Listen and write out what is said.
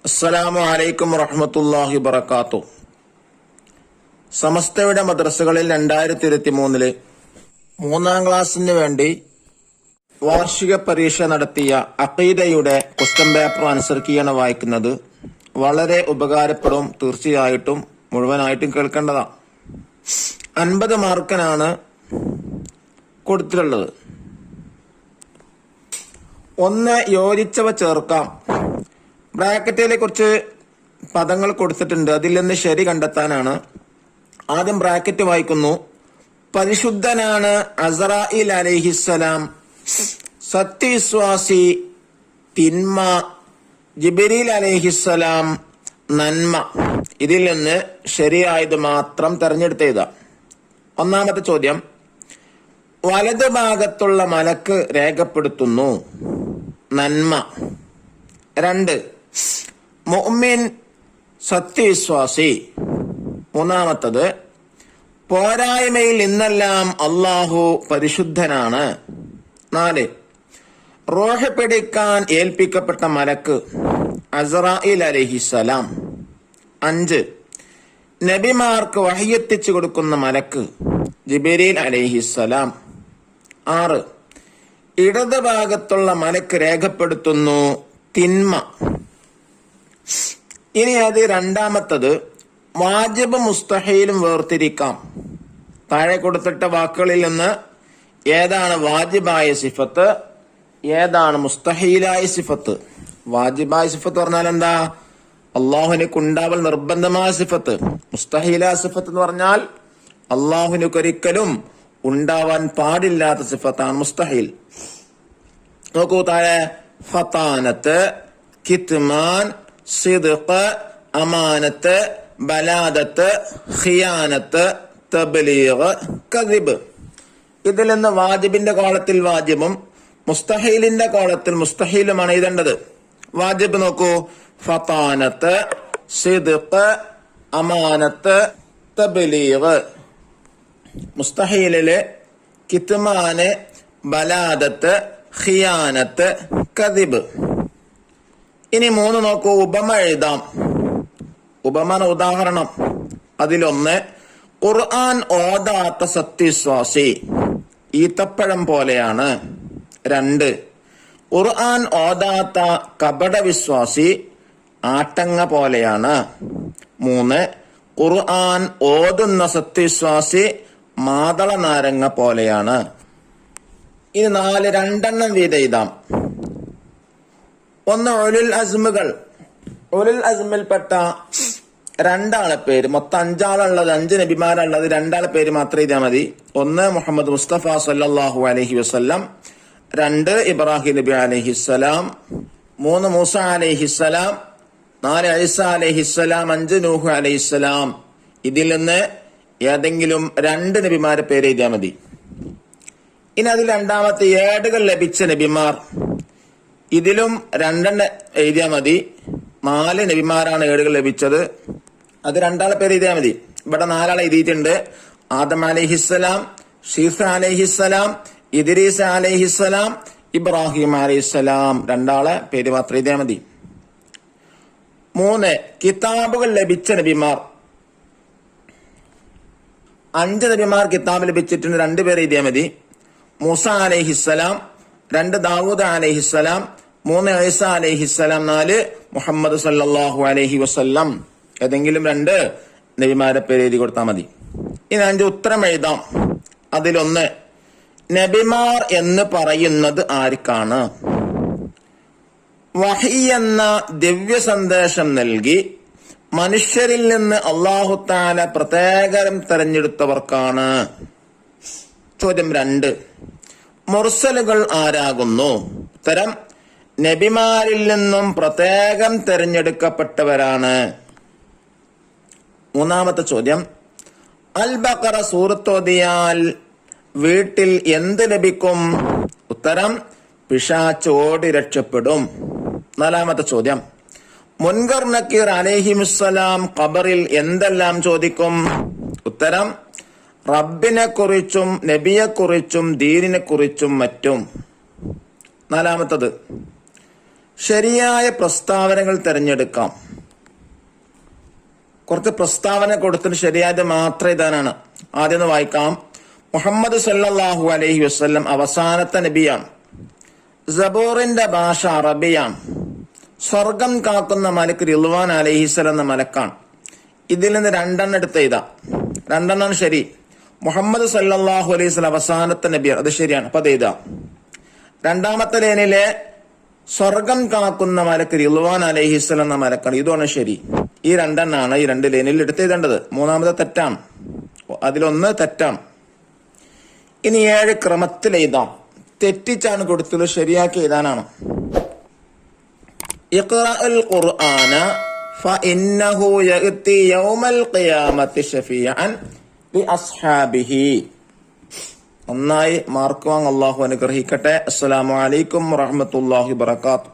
അസ്സലാമു അലൈക്കും വറഹ്മത്തുള്ളാഹി വബറകാതുഹു. സമസ്തയുടെ മദ്രസകളിൽ 2023 മൂന്നാം ക്ലാസ്സിന് വേണ്ടി വാർഷിക പരീക്ഷ നടത്തിയ അഖീദയുടെ ക്വസ്റ്റ്യൻ പേപ്പർ അനുസരിക്കുകയാണ് വായിക്കുന്നത്. വളരെ ഉപകാരപ്പെടും. തീർച്ചയായിട്ടും മുഴുവനായിട്ടും കേൾക്കേണ്ടതാണ്. 50 മാർക്കിനാണ് കൊടുത്തിട്ടുള്ളത്. ഒന്ന്, യോജിച്ചവ ചേർക്കാം. ബ്രാക്കറ്റിലെ കുറച്ച് പദങ്ങൾ കൊടുത്തിട്ടുണ്ട്. അതിൽ നിന്ന് ശരി കണ്ടെത്താനാണ്. ആദ്യം ബ്രാക്കറ്റ് വായിക്കുന്നു. പരിശുദ്ധനാണ് അസ്റായീൽ അലൈഹിസ്സലാം. സത്യവിശ്വാസി തിന്മ. ജിബ്രീൽ അലൈഹിസ്സലാം നന്മ. ഇതിൽ നിന്ന് ശരിയായത് മാത്രം തെരഞ്ഞെടുത്തേതാ. ഒന്നാമത്തെ ചോദ്യം, വലത് ഭാഗത്തുള്ള മലക്ക് രേഖപ്പെടുത്തുന്നു നന്മ. 2, മുഅ്മിൻ സത്യവിശ്വാസി. മൂന്നാമത്തത്, പോരായ്മയിൽ നിന്നെല്ലാം അള്ളാഹു പരിശുദ്ധനാണ്. 4, റൂഹ് പിടിക്കാൻ ഏൽപ്പിക്കപ്പെട്ട മലക്ക് അസ്റായീൽ അലൈഹിസ്സലാം. 5, നബിമാർക്ക് വഹയ്യെത്തിച്ചു കൊടുക്കുന്ന മലക്ക് ജിബ്രീൽ അലൈഹിസ്സലാം. 6, ഇടത് ഭാഗത്തുള്ള മലക്ക് രേഖപ്പെടുത്തുന്നു തിന്മ. ഇനി അത് രണ്ടാമത്തത്, വാജിബ് മുസ്തഹീലും വേർതിരിക്കാം. താഴെ കൊടുത്തിട്ട വാക്കുകളിൽ നിന്ന് ഏതാണ് വാജിബായ സിഫത്ത്, ഏതാണ് മുസ്തഹീലായ സിഫത്ത്? വാജിബായ സിഫത്ത് പറഞ്ഞാൽ എന്താ? അള്ളാഹുവിനക്ക് ഉണ്ടാവൽ നിർബന്ധമായ സിഫത്ത്. മുസ്തഹീലായ സിഫത്ത് എന്ന് പറഞ്ഞാൽ അള്ളാഹുവിനക്ക് ഒരിക്കലും ഉണ്ടാവാൻ പാടില്ലാത്ത സിഫത്താണ് മുസ്തഹീൽ. നോക്കൂ താഴെ, ഫതാനത്ത്, കിത്മാൻ, സിദ്ഖ്, അമാനത്ത്, ബലാദത്ത്, ഖിയാനത്ത്, തബ്ലീഗ്, കദിബ്. ഇതിൽ നിന്ന് വാജിബിന്റെ കോളത്തിൽ വാജിബും മുസ്തഹീലിന്റെ കോളത്തിൽ മുസ്തഹീലുമാണ് എഴുതേണ്ടത്. വാജിബ് നോക്കൂ, ഫതാനത്ത്, സിദ്ഖ്, അമാനത്ത്, തബ്ലീഗ്. മുസ്തഹീലില് കിത്മാന്, ബലാദത്ത്, ഖിയാനത്ത്, കദിബ്. ഇനി 3 നോക്കൂ, ഉപമ എഴുതാം. ഉപമ ഉദാഹരണം. അതിലൊന്ന്, ഖുർആൻ ഓതാത്ത സത്യവിശ്വാസി ഈത്തപ്പഴം പോലെയാണ്. 2, ഖുർആൻ ഓതാത്ത കപടവിശ്വാസി ആട്ടങ്ങ പോലെയാണ്. 3, ഖുർആൻ ഓതുന്ന സത്യവിശ്വാസി മാതള നാരങ്ങ പോലെയാണ്. ഇനി 4 രണ്ടെണ്ണം വീതം എഴുതാം. ഒന്ന്, ഉലുൽ അസ്മുകൾ. ഉലുൽ അസ്മിൽപ്പെട്ട 2 ആളെ പേര്, മൊത്തം 5 ആളുള്ളത്, 5 നബിമാരുള്ളത്, 2 ആളെ പേര് മാത്രം എഴുതിയാൽ മതി. 1 മുഹമ്മദ് മുസ്തഫ സല്ലല്ലാഹു അലൈഹി വസല്ലം. 2 ഇബ്രാഹിം നബി അലൈഹിസ്സലാം. 3 മൂസ അലൈഹിസ്സലാം. 4 ഈസ അലൈഹിസ്സലാം. 5 നൂഹ് അലൈഹിസ്സലാം. ഇതിൽ നിന്ന് ഏതെങ്കിലും 2 നബിമാരെ പേര് എഴുതിയാൽ മതി. ഇനി അതിൽ രണ്ടാമത്തെ, ഏടുകൾ ലഭിച്ച നബിമാർ. ഇതിലും 2 എഴുതിയാൽ മതി. 4 നബിമാരാണ് ഏടുകൾ ലഭിച്ചത്. അത് 2 ആളെ പേര് എഴുതിയാൽ മതി. ഇവിടെ 4 ആളെ എഴുതിയിട്ടുണ്ട്. ആദം അലൈഹിസ്സലാം, ശീസ അലൈഹിസ്സലാം, ഇദ്രീസ് അലൈഹിസ്സലാം, ഇബ്രാഹിം അലൈഹിസ്സലാം. 2 ആളെ പേര് മാത്രം എഴുതിയാൽ മതി. 3, കിതാബുകൾ ലഭിച്ച നബിമാർ. 5 നബിമാർ കിതാബ് ലഭിച്ചിട്ടുണ്ട്. 2 പേര് എഴുതിയാൽ മതി. മൂസ അലൈഹിസ്സലാം, 2 ദാവൂദ് അലൈഹിസ്സലാം, 3 ഈസ അലൈഹിസ്സലാം, 4 മുഹമ്മദ് സല്ലല്ലാഹു അലൈഹി വസല്ലം. ഏതെങ്കിലും 2 നബിമാരെ പേര് എഴുതി കൊടുത്താൽ മതി. ഇനി 5 ഉത്തരം എഴുതാം. അതിലൊന്ന്, നബിമാർ എന്ന് പറയുന്നത് ആർക്കാണ്? വഹി എന്ന ദിവ്യ സന്ദേശം നൽകി മനുഷ്യരിൽ നിന്ന് അല്ലാഹു തആല പ്രത്യേകം തെരഞ്ഞെടുത്തവർക്കാണ്. ചോദ്യം 2, മുർസലുകൾ ആരാകുന്നു? ഉത്തരം, നബിമാരിൽ നിന്നും പ്രത്യേകം തെരഞ്ഞെടുക്കപ്പെട്ടവരാണ്. 3-ാമത്തെ ചോദ്യം, അൽ ബഖറ സൂറത്തോതിയാൽ വീട്ടിൽ എന്ത് ലഭിക്കും? ഉത്തരം, പിശാച് ഓടി രക്ഷപ്പെടും. 4-ാമത്തെ ചോദ്യം, മുൻകർ നക്കീർ അലൈഹിമുസ്സലാം ഖബറിൽ എന്തെല്ലാം ചോദിക്കും? ഉത്തരം, റബ്ബിനെ കുറിച്ചും നബിയെ കുറിച്ചും ദീനിനെ കുറിച്ചും മറ്റും. 4-ാമത്തത്, ശരിയായ പ്രസ്താവനകൾ തിരഞ്ഞെടുക്കാം. കുറച്ച് പ്രസ്താവന കൊടുത്തിട്ട് ശരിയായത് മാത്രം ഇതാനാണ്. ആദ്യം ഒന്ന് വായിക്കാം. മുഹമ്മദ് സല്ലല്ലാഹു അലൈഹി വസല്ലം അവസാനത്തെ നബിയാണ്. സബൂറിന്റെ ഭാഷ അറബിയാണ്. സ്വർഗം കാക്കുന്ന മലക്ക് റിദ്വാൻ അലൈഹിസ്സലാം എന്ന മലക്കാണ്. ഇതിൽ നിന്ന് രണ്ടെണ്ണം എടുത്ത് എഴുതാം. രണ്ടെണ്ണം ശരി. മുഹമ്മദ് സല്ലല്ലാഹു അലൈഹി വസല്ലം അവസാനത്തെ നബിയാണ്, അത് ശരിയാണ്. അപ്പൊ അത് എഴുതാം. രണ്ടാമത്തെ ലൈനിലെ സ്വർഗം കാക്കുന്ന മലക്ക് റിദ്വാൻ അലൈഹിസ്സലാം എന്ന മലക്കാണ്, ഇതാണ് ശരി. ഈ രണ്ടെണ്ണാണ് ഈ രണ്ട് ലൈനിൽ എടുത്ത് എഴുതേണ്ടത്. മൂന്നാമത്തെ തെറ്റാണ്, അതിലൊന്ന് തെറ്റാണ്. ഇനി 7 ക്രമത്തിൽ എഴുതാം. തെറ്റിച്ചാണ് കൊടുത്തത്, ശരിയാക്കി എഴുതാനാണ്. ഇഖ്റഅൽ ഖുർആന ഫഇന്നഹു യഅതി യൗമൽ ഖിയാമത്തി ശഫീഅൻ ലിഅസ്ഹാബിഹി. ഒന്നായി മാർക്ക് വാങ്ങ്. അല്ലാഹു അനുഗ്രഹിക്കട്ടെ. അസ്സലാമു അലൈക്കും വറഹ്മത്തുള്ളാഹി വബറകാതുഹു.